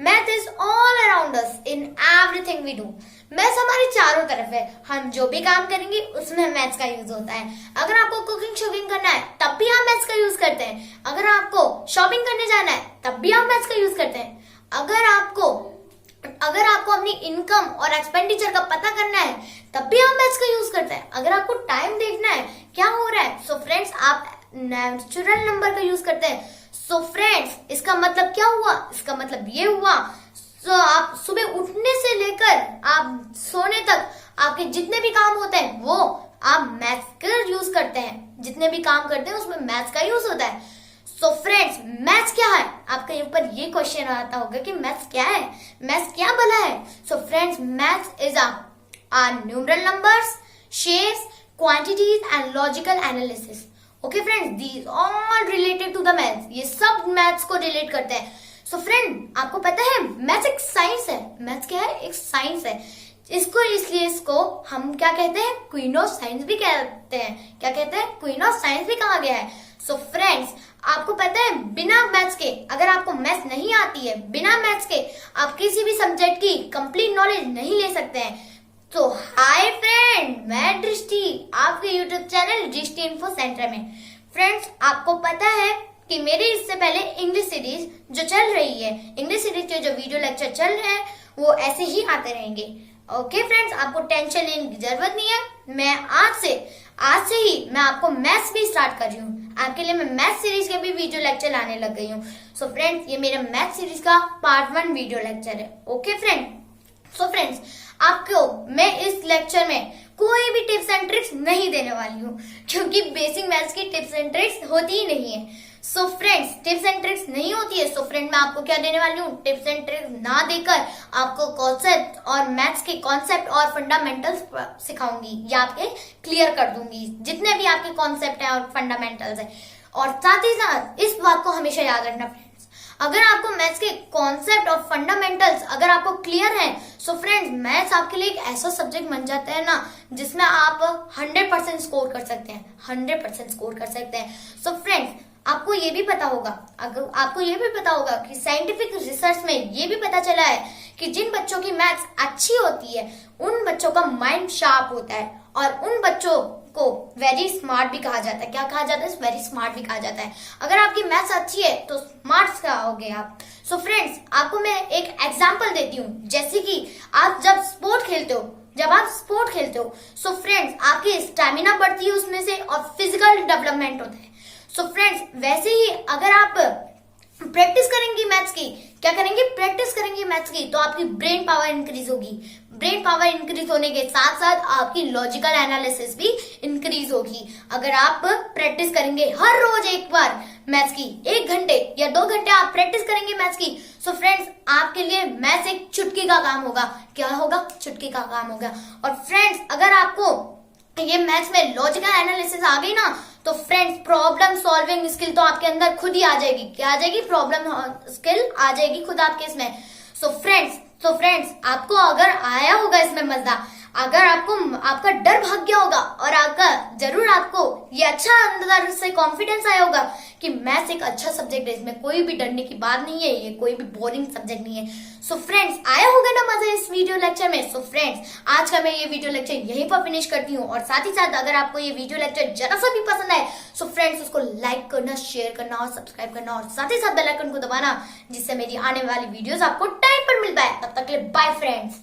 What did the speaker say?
Math is all around us in everything we do. Maths हमारे चारों तरफ है। हम जो भी काम करेंगे उसमें मैथ्स का यूज होता है। अगर आपको कुकिंग शॉपिंग करना है तब भी आप मैथ्स का यूज करते हैं। अगर आपको शॉपिंग करने जाना है तब भी आप मैथ्स का यूज करते हैं। अगर आपको अपनी इनकम और एक्सपेंडिचर का पता करना है तब भी आप मैथ्स का यूज करते हैं। अगर आपको टाइम देखना है क्या हो रहा है, सो फ्रेंड्स आप नेचुरल नंबर का यूज करते हैं। सो फ्रेंड्स इसका मतलब क्या हुआ? इसका मतलब ये हुआ, सो आप सुबह उठने से लेकर आप सोने तक आपके जितने भी काम होते हैं वो आप मैथ्स का यूज करते हैं। जितने भी काम करते हैं उसमें मैथ्स का यूज होता है। सो फ्रेंड्स मैथ्स क्या है? आपके ऊपर ये क्वेश्चन आता होगा कि मैथ्स क्या है, मैथ्स क्या भला है? So friends maths is are numeral numbers, shapes, quantities and logical analysis. Okay friends, these all related to the maths. ये सब मैथ्स को रिलेट करते हैं। सो फ्रेंड आपको पता है मैथ्स एक साइंस है। मैथ्स क्या है? एक साइंस है। इसको हम क्या कहते हैं? क्वीन ऑफ साइंस भी कहते हैं। क्या कहते हैं? क्वीन ऑफ साइंस भी कहा गया है। सो फ्रेंड्स आपको पता है बिना मैथ्स के, अगर आपको मैथ्स नहीं आती है, बिना मैथ्स के आप किसी भी सब्जेक्ट की कंप्लीट नॉलेज नहीं ले सकते हैं। तो हाय फ्रेंड, मैं दृष्टि आपके यूट्यूब चैनल दृष्टि इन्फो सेंटर में। फ्रेंड्स आपको पता है कि मेरे इससे पहले इंग्लिश सीरीज जो चल रही है, इंग्लिश सीरीज के जो वीडियो लेक्चर चल रहे हैं वो ऐसे ही आते रहेंगे। ओके फ्रेंड्स, आपको टेंशन लेने की जरूरत नहीं है। मैं आज से ही मैं आपको मैथ्स भी स्टार्ट कर रही हूँ। आपके लिए मैं मैथ सीरीज के भी वीडियो लेक्चर लाने लग गई हूँ। सो फ्रेंड्स ये मेरा मैथ सीरीज का पार्ट 1 वीडियो लेक्चर है। ओके फ्रेंड, सो फ्रेंड्स आपको मैं इस लेक्चर में कोई भी टिप्स एंड ट्रिक्स नहीं देने वाली हूँ, क्योंकि बेसिक मैथ्स की टिप्स एंड ट्रिक्स होती ही नहीं है। So friends tips and tricks नहीं होती है। सो फ्रेंड मैं आपको क्या देने वाली हूँ? टिप्स एंड ट्रिक्स ना देकर आपको कॉन्सेप्ट और मैथ्स के कॉन्सेप्ट और फंडामेंटल्स सिखाऊंगी या आपके क्लियर कर दूंगी, जितने भी आपके कॉन्सेप्ट हैं और फंडामेंटल्स हैं। और साथ ही साथ इस बात को हमेशा याद रखना फ्रेंड्स, अगर आपको मैथ्स के कॉन्सेप्ट और फंडामेंटल्स अगर आपको क्लियर है, सो फ्रेंड्स मैथ्स आपके लिए एक ऐसा सब्जेक्ट बन जाता है ना जिसमें आप 100% स्कोर कर सकते हैं। 100% स्कोर कर सकते हैं। सो फ्रेंड्स आपको ये भी पता होगा, कि साइंटिफिक रिसर्च में ये भी पता चला है कि जिन बच्चों की मैथ्स अच्छी होती है उन बच्चों का माइंड शार्प होता है और उन बच्चों को वेरी स्मार्ट भी कहा जाता है। क्या कहा जाता है? वेरी स्मार्ट भी कहा जाता है। अगर आपकी मैथ्स अच्छी है तो स्मार्ट कहोगे आप। सो फ्रेंड्स आपको मैं एक एग्जांपल देती हूँ। जैसे कि आप जब स्पोर्ट खेलते हो, सो फ्रेंड्स आपकी स्टेमिना बढ़ती है उसमें से और फिजिकल डेवलपमेंट होता है। सो फ्रेंड्स वैसे ही अगर आप प्रैक्टिस करेंगी मैथ्स की, प्रैक्टिस करेंगे मैथ्स की, तो आपकी ब्रेन पावर इंक्रीज होगी। ब्रेन पावर इंक्रीज होने के साथ साथ आपकी लॉजिकल एनालिसिस भी इंक्रीज होगी। अगर आप प्रैक्टिस करेंगे हर रोज एक बार मैथ्स की, 1 घंटे या 2 घंटे आप प्रैक्टिस करेंगे मैथ्स की, सो फ्रेंड्स आपके लिए मैथ्स एक चुटकी का काम होगा। क्या होगा? चुटकी का काम होगा। और फ्रेंड्स अगर आपको ये मैथ्स में लॉजिकल एनालिसिस आ गई ना, तो फ्रेंड्स प्रॉब्लम सॉल्विंग स्किल तो आपके अंदर खुद ही आ जाएगी। क्या आ जाएगी? प्रॉब्लम स्किल आ जाएगी खुद आपके इसमें। सो फ्रेंड्स आपको अगर आया होगा इसमें मजा, अगर आपका डर भाग गया होगा और आपको ये अच्छा अंदर से कॉन्फिडेंस आया होगा कि मैथ्स एक अच्छा सब्जेक्ट है, इसमें कोई भी डरने की बात नहीं है, ये कोई भी बोरिंग सब्जेक्ट नहीं है। सो फ्रेंड्स आया होगा ना मजा इस वीडियो लेक्चर में। सो फ्रेंड्स आज का मैं ये वीडियो लेक्चर यहीं पर फिनिश करती हूँ। और साथ ही साथ अगर आपको ये वीडियो लेक्चर जरा सा भी पसंद आए, सो फ्रेंड्स उसको लाइक करना, शेयर करना और सब्सक्राइब करना और साथ ही साथ बेल आइकन को दबाना, जिससे मेरी आने वाली वीडियोस आपको टाइम पर मिल पाए। तब तक के लिए बाय फ्रेंड्स।